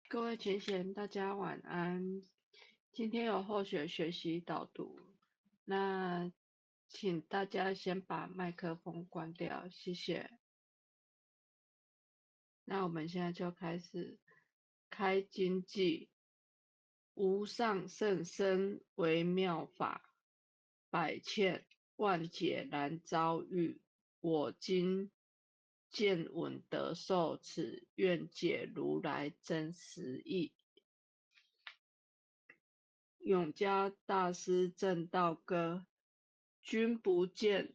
各位前贤，大家晚安。今天有后学学习导读，那请大家先把麦克风关掉，谢谢。那我们现在就开始开经记，无上甚深微妙法，百千万劫难遭遇。我今见闻得受持，愿解如来真实义。永嘉大师正道歌：君不见，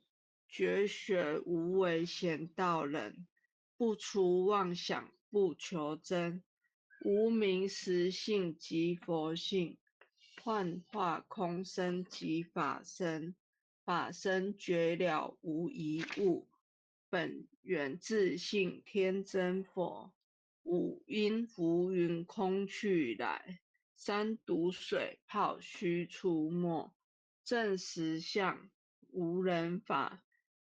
绝学无为贤道人，不除妄想不求真，无名实性即佛性，幻化空生即法身，法身绝了无一物，本源自性天真佛，五阴浮云空去来。三毒水泡须出没，正实相无人法，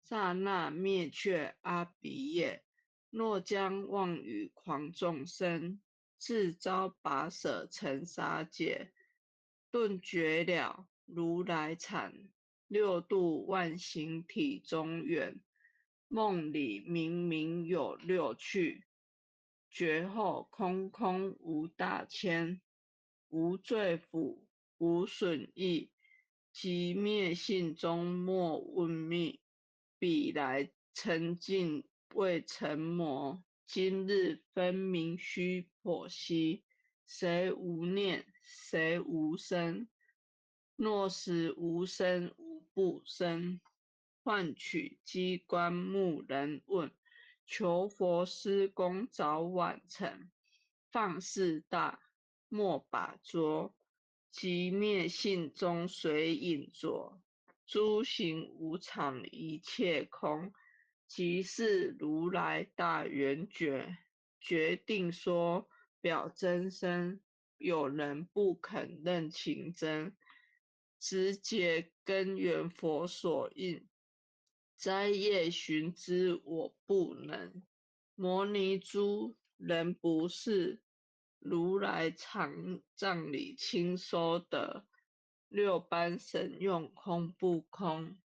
刹那灭却阿鼻业。若将妄语狂众生，自招拔舍尘沙界，顿绝了如来禅，六度万行体中圆。梦里明明有六趣，觉后空空无大千。无罪福，无损益，即灭性中莫问觅。彼来沉静未成魔，今日分明须剖析。谁无念，谁无生？若实无生，无不生。换取机关木人问，求佛施功早晚成。放肆大，莫把捉，即灭性中随影着。诸行无常，一切空，即是如来大圆觉。决定说表真身，有人不肯认情真，直解根源佛所应。摘叶寻之我不能，摩尼珠人不是，如来藏藏里亲收得，六般神用空不空，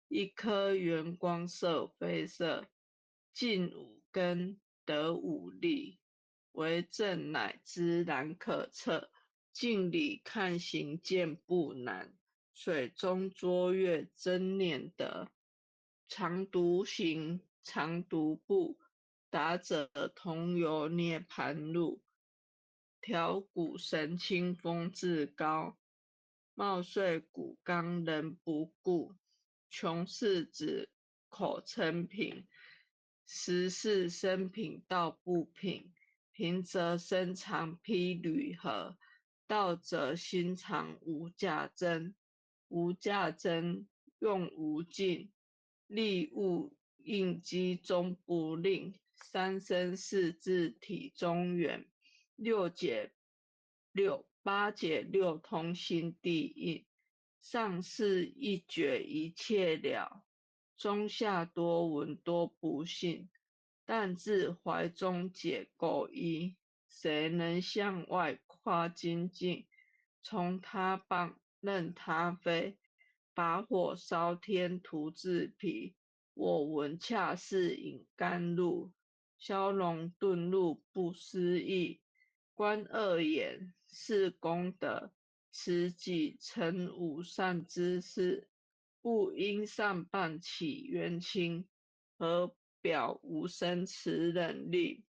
一颗圆光色非色，尽五根得五力，为证乃知难可测，镜里看行见不难，水中捉月真念得。常独行，常独步，达者同游涅盘路。调骨神清风自高，貌遂骨刚人不顾。穷士子口称平，实是生平道不平。平则身长披履合，道则心长无价珍。无价珍，用无尽。利物应机终不吝，三生四智体中圆，八解六通心地应，上士一觉一切了，中下多闻多不信，但自怀中解垢衣，谁能向外夸精进？从他棒任他飞，把火烧天徒自疲。我闻恰似饮甘露，消融顿入不思议。观二眼是功德，此己成无善之事。不因善办起冤亲，何表无生持忍力？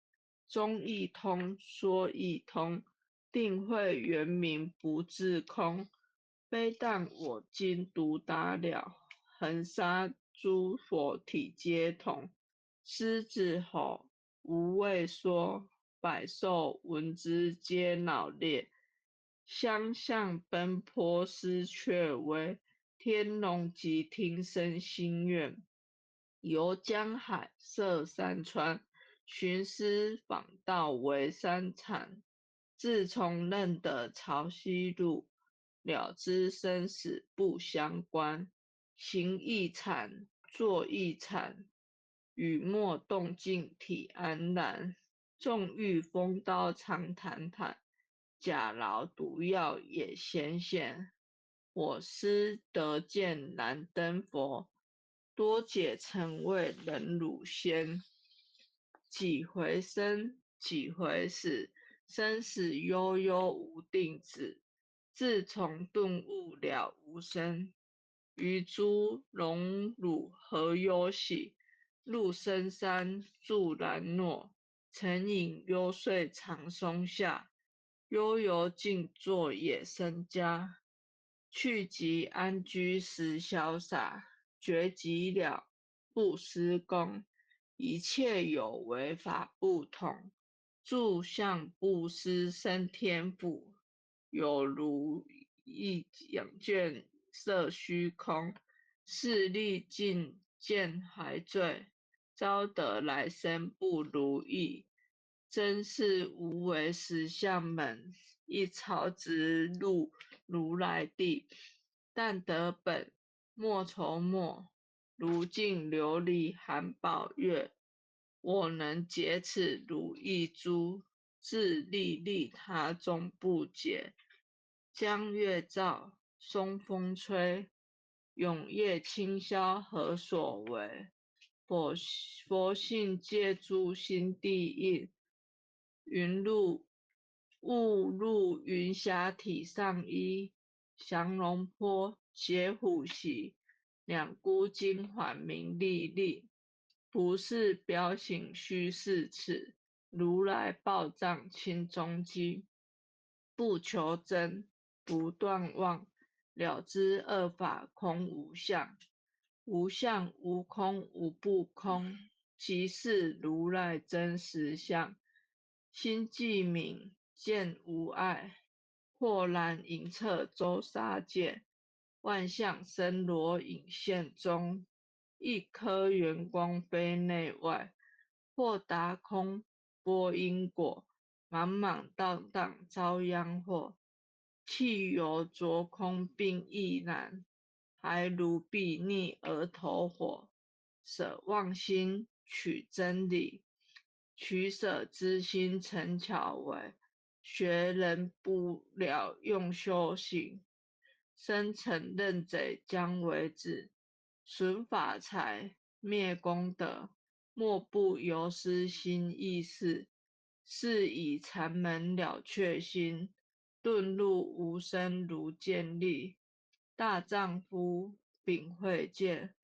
中亦通，说亦通，定慧圆明不自空。非但我今独达了，恒沙诸佛体皆同。狮子吼，无畏说，百兽闻之皆恼裂。相向奔波失却微，天龙即听声心愿。游江海，涉山川，寻师访道为山禅。自从认得潮汐路，了知生死不相关。行亦禅，坐亦禅，雨墨动静体安然。纵欲风刀长坦坦，假劳毒药也显显。我师得见燃灯佛，多解成为忍辱仙。几回生，几回死，生死悠悠无定止。自从顿悟了无生，于诸荣辱何忧喜？入深山住兰若，沉饮幽睡长松下。悠游静坐野生家，去即安居时潇洒。绝即了不施功，一切有为法不同。住相不施生天赋，有如一卷色虚空。视力尽见还罪，招得来生不如意。真是无为实相门，一朝直入如来地。但得本莫愁莫，如镜琉璃含宝月。我能解此如意珠，自利利他终不解。江月照，松风吹，永夜清宵何所为？佛性借诸心地印，雾入云霞体上衣。降龙坡，解虎袭，两孤金环名历历。不是表形虚是此，如来宝藏清中机。不求真，不断妄，了知二法空无相。无相无空无不空，即是如来真实相。心既明，见无碍，豁然隐彻周沙界。万象生罗隐现中，一颗圆光非内外。或达空波因果，茫茫荡荡遭殃祸。气由着空并亦然，还如避逆而投火。舍妄心取真理，取舍之心成巧为。学人不了用修行，生成认贼将为止。损法财，灭功德，莫不由私心意识。是以禅门了却心，遁入无生如见力。大丈夫秉慧见，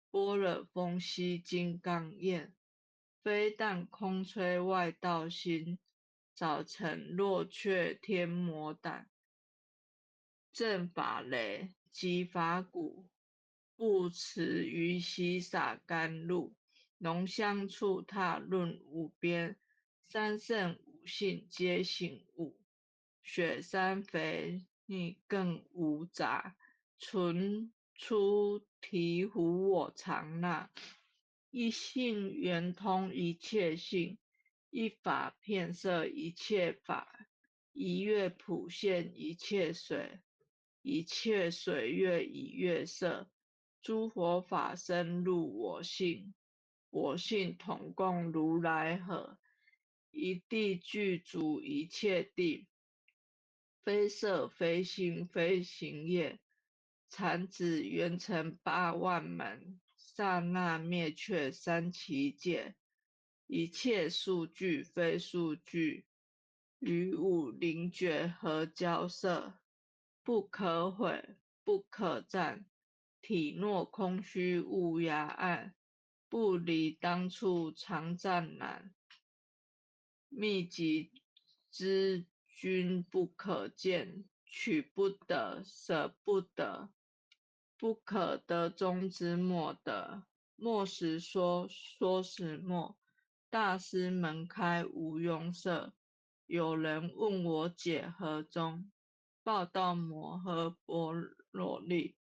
般若风息金刚焰。非但空吹外道心，早成落却天魔胆。正法雷，击法鼓，不持于溪洒甘露。浓香触踏论无边，三圣五性皆醒悟。雪山肥腻更无杂，纯出醍醐我常纳。一性圆通一切性，一法遍摄一切法。一月普现一切水，一切水月以月色。诸佛法身入我性，我性统共如来河。一地具足一切地，非色非心非行业。禅子圆成8万门，刹那灭却三奇界。一切数据非数据，于五灵觉合交涉。不可毁，不可占，体若空虚无涯岸。不离当处常湛然，秘籍之君不可见。取不得，舍不得，不可得中之莫得。莫时说，说时莫。大师门开无庸涉。有人问我解何中，报道摩诃般若力。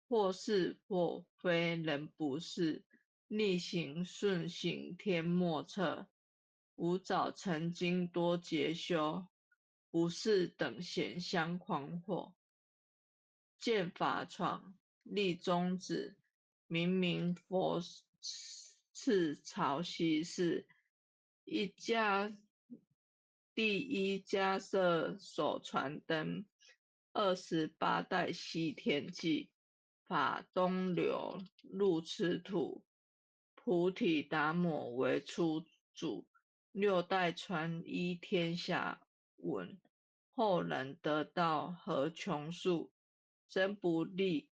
或是或非人不是，逆行顺行天莫测。吾早曾经多劫修，不是等闲相诳惑。见法闯，立宗旨，明明佛赐潮汐事。一架第一加设手传灯，28代西天记，法东流入此土，菩提达摩为初祖，6代传依天下闻，后人得道何穷数，真不立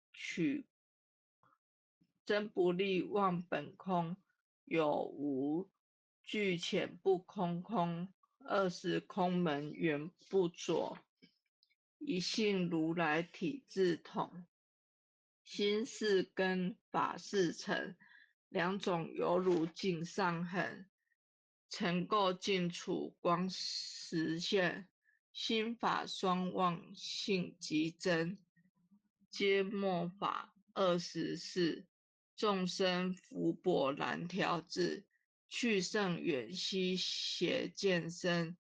忘本空，有无俱浅不空空，20空门原不着，一性如来体自同，心是根，法是尘，两种犹如镜上痕，尘垢尽除，光实现，心法双旺，性即真，皆末法24，众生福薄难调制，去圣远兮邪见身，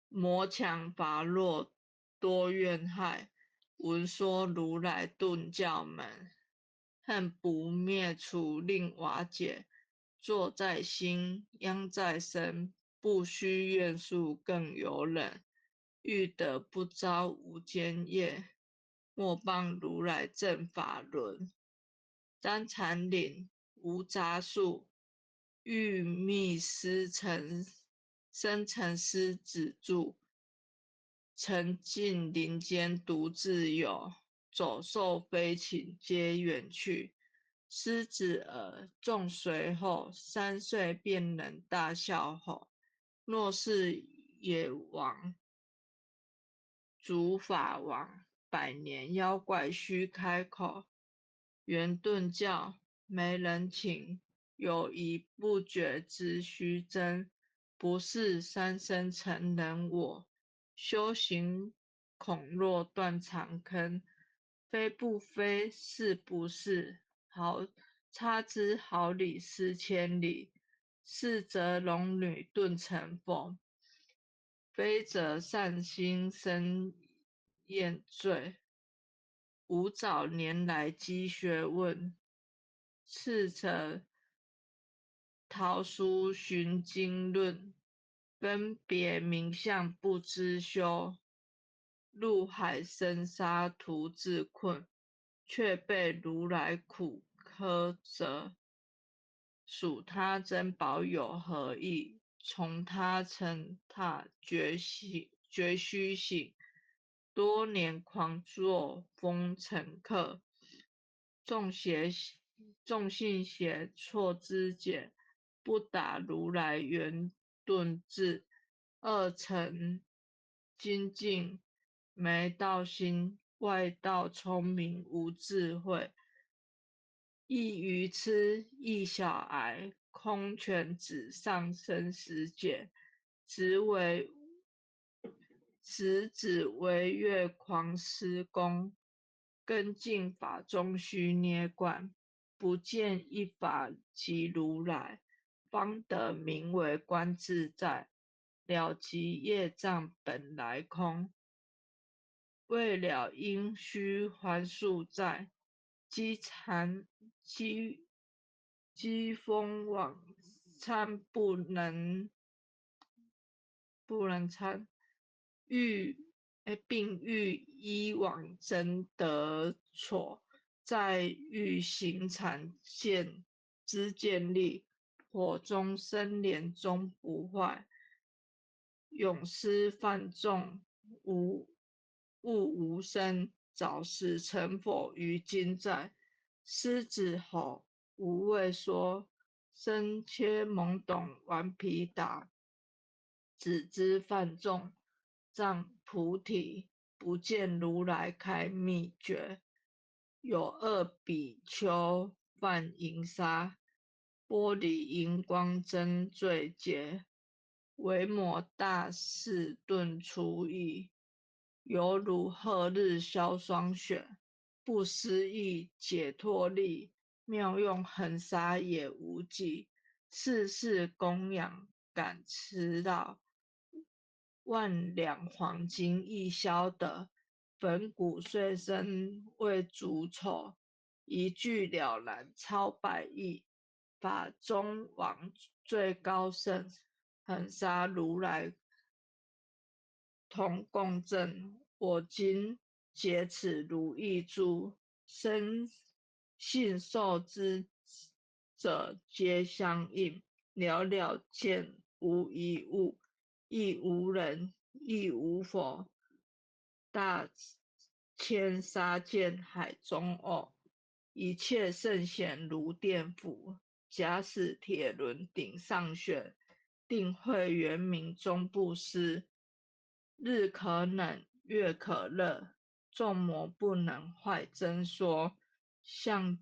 魔强法弱多怨害，闻说如来顿教门，恨不灭除令瓦解，坐在心殃在身，不须怨诉更有忍，欲得不遭无间业，莫帮如来正法轮。张禅岭无杂树，玉密生成狮子住，沉静林间独自有，走兽飞禽皆远去。狮子耳众随后，3岁便能大笑吼。若是野王主法王，100年妖怪须开口。圆顿教没人请，有疑不决之须真。不是三生成人我，修行恐若断肠坑。非不非，是不是？差之毫厘失千里。是则龙女顿成凤，非则善心生厌罪。吾早年来积学问，次则陶书寻经论，分别名相不知修，入海深沙徒自困，却被如来苦苛责。属他珍宝有何益？从他乘踏绝须醒，多年狂作风尘客，众信邪错之解，不达如来圆顿智。二乘精进没道心，外道聪明无智慧。亦愚痴，亦小癌，空拳指上生死劫，只为月狂施功，根进法中须捏贯，不见一法即如来，方得名为观自在，了即业障本来空。未了因须还宿债，积风往参不能参，并欲依往真得错，再欲行禅见力，火中生莲终不坏，永失犯众物无生，早时成否于今在。狮子吼无畏说，身切懵懂顽皮打，只知犯众障菩提，不见如来开秘诀。有2比丘犯淫杀，玻璃银光真罪劫，维摩大士顿出狱，犹如赫日消霜雪，不思议解脱力，妙用恒沙也无际，世事供养感痴绕，万两黄金亦消得，粉骨碎身为足丑，一句了然超百亿。法中王最高圣，恒沙如来同共振。我今解此如意珠，生信受之者皆相应。了了见无一物，亦无人，亦无佛。大千沙见海中偶，一切圣贤如电斧。假使铁轮顶上旋，定会圆明终不失。日可冷，月可热，众魔不能坏真说。象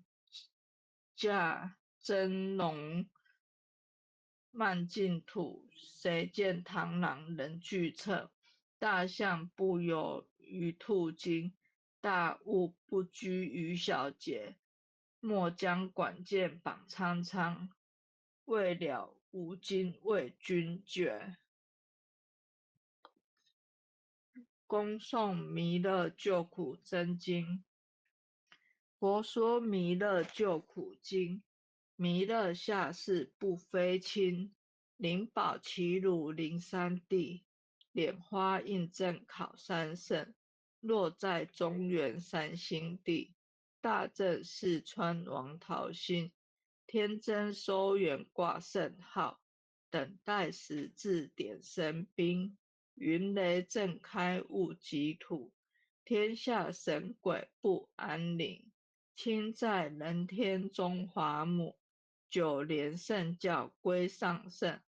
驾真龙漫净土，谁见螳螂人俱测？大象不游于兔经，大物不拘于小节。莫将管见绑苍苍，未了无尽为君绝。恭诵弥勒救苦真经。佛说弥勒救苦经。弥勒下世不非亲，灵宝齐汝灵三地，莲花印证考三圣，落在中原三星地。大正四川王桃心，天真收圆挂圣号，等待时至点神兵。云雷震开物极土，天下神鬼不安宁。亲在人天中华母，九莲圣教归上圣。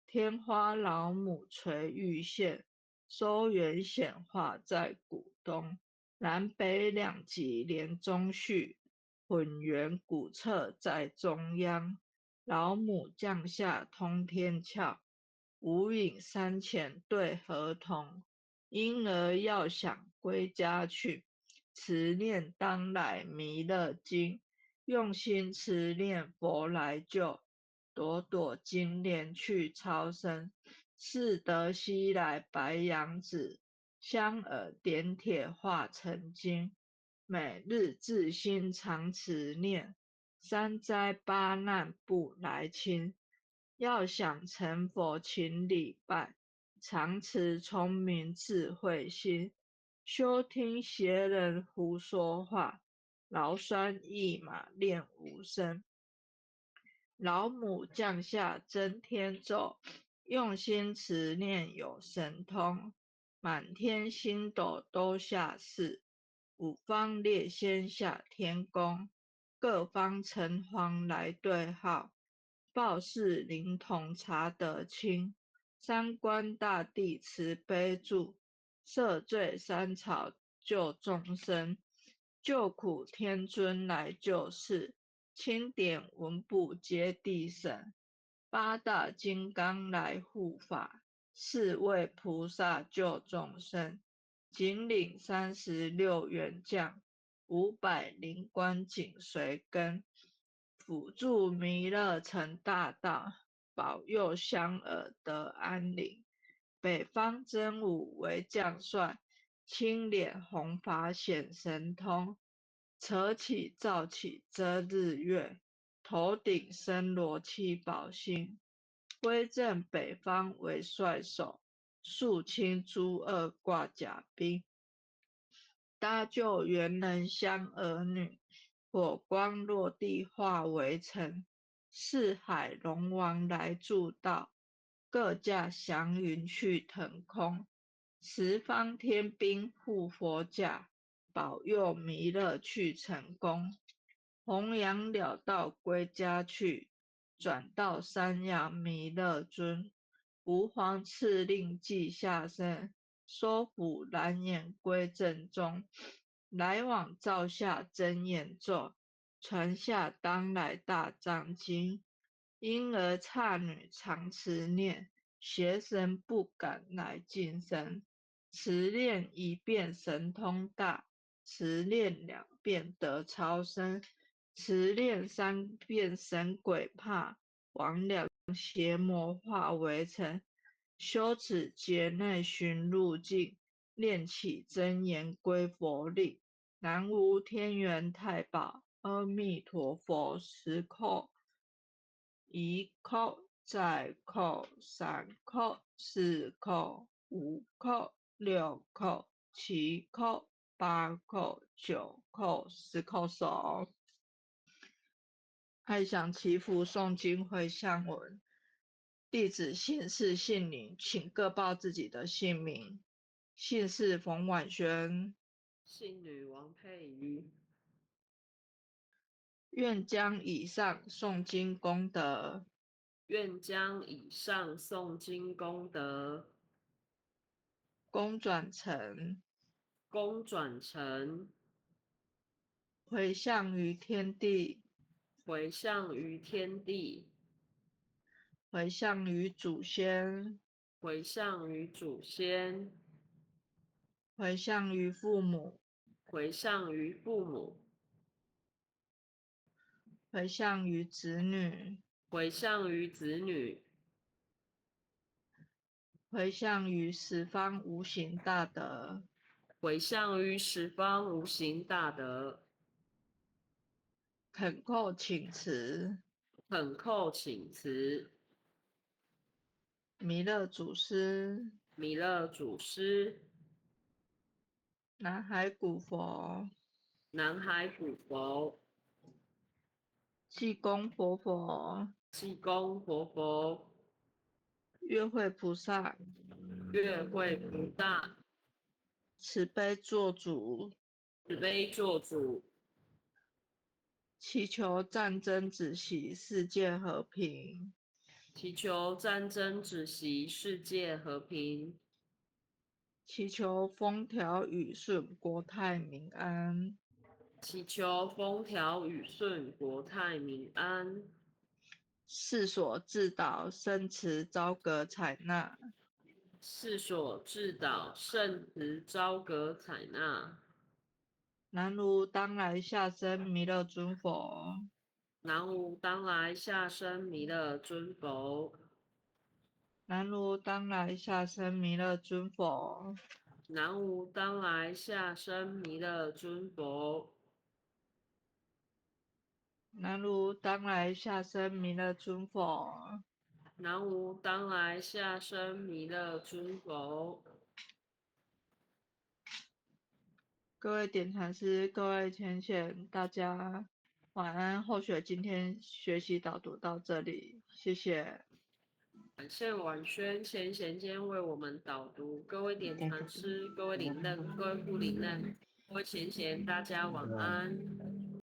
天花老母垂玉线，收圆显化在古东。南北两极连中续，混元古册在中央。老母降下通天窍，无影山前对河童。婴儿要想归家去，持念当来弥勒经。用心持念佛来救，朵朵金莲去超生。适得西来白羊子，香耳点铁化成金。每日自心常持念，三灾八难不来侵。要想成佛请礼拜，常持聪明智慧心。休听邪人胡说话，劳酸一马练无声。老母降下真天咒，用心持念有神通。满天星斗都下世，五方列仙下天宫。各方城隍来对号，报事灵童查得清。三官大帝慈悲助，赦罪三草救众生。救苦天尊来救世，钦点文部接地审。八大金刚来护法，四位菩萨救众生。紧领36员将，500灵官紧随跟。辅助弥勒成大道，保佑香耳得安宁。北方真武为将帅，青脸红发显神通。扯起照起遮日月，头顶森罗七宝星。威震北方为帅首，肃清诸恶挂甲兵。搭救猿人香儿女，火光落地化为尘。四海龙王来助道，各驾祥云去腾空。十方天兵护佛驾，保佑弥勒去成功。弘扬了道归家去，转到山阳弥勒尊。吾皇敕令记下生，收服蓝眼归正中。来往照下真言咒，传下当来大藏经。婴儿刹女常持念，邪神不敢来近身。持念一遍神通大，持念2遍得超生。持念3遍神鬼怕，亡了邪魔化为尘。修此劫内寻路径，念起真言归佛令。南无天元太保，阿弥陀佛，时叩1扣、再扣、3扣、4扣、5扣、6扣、7扣、8扣、9扣、10扣手。爱想祈福诵经回向文，弟子姓氏姓名，请各报自己的姓名。姓氏冯婉萱，姓女王佩瑜，愿将以上诵经功德愿将以上诵经功德公转成，公转成，回向于天地，回向于天地，回向于祖先，回向于祖先，回向于父母，回向于父母，回向于子女，回向于子女，回向于十方无形大德。回向于十方无形大德。恳叩请辞，恳叩请辞，弥勒祖师，弥勒祖师，南海古佛，南海古佛，济公活佛，济公活佛，月慧菩萨，月慧菩萨，慈悲做主，慈悲做主，祈求战争止息，世界和平。祈求战争止息，世界和平，祈求风调雨顺，国泰民安。祈求风调雨顺，国泰民安。世所自导，生慈昭格采纳。世所至导，圣慈昭格采纳。南无当来下生弥勒尊佛。南无当来下生弥勒尊佛。南无当来下生弥勒尊佛。南无当来下生弥勒尊佛。南无当来下生弥勒尊佛。南无当来下生弥勒尊佛。各位点禅师，各位浅显，大家晚安。后学今天学习导读到这里，谢谢。感谢婉萱前贤间为我们导读，各位点禅师、各位领任、各位副领任、各位前贤，大家晚安。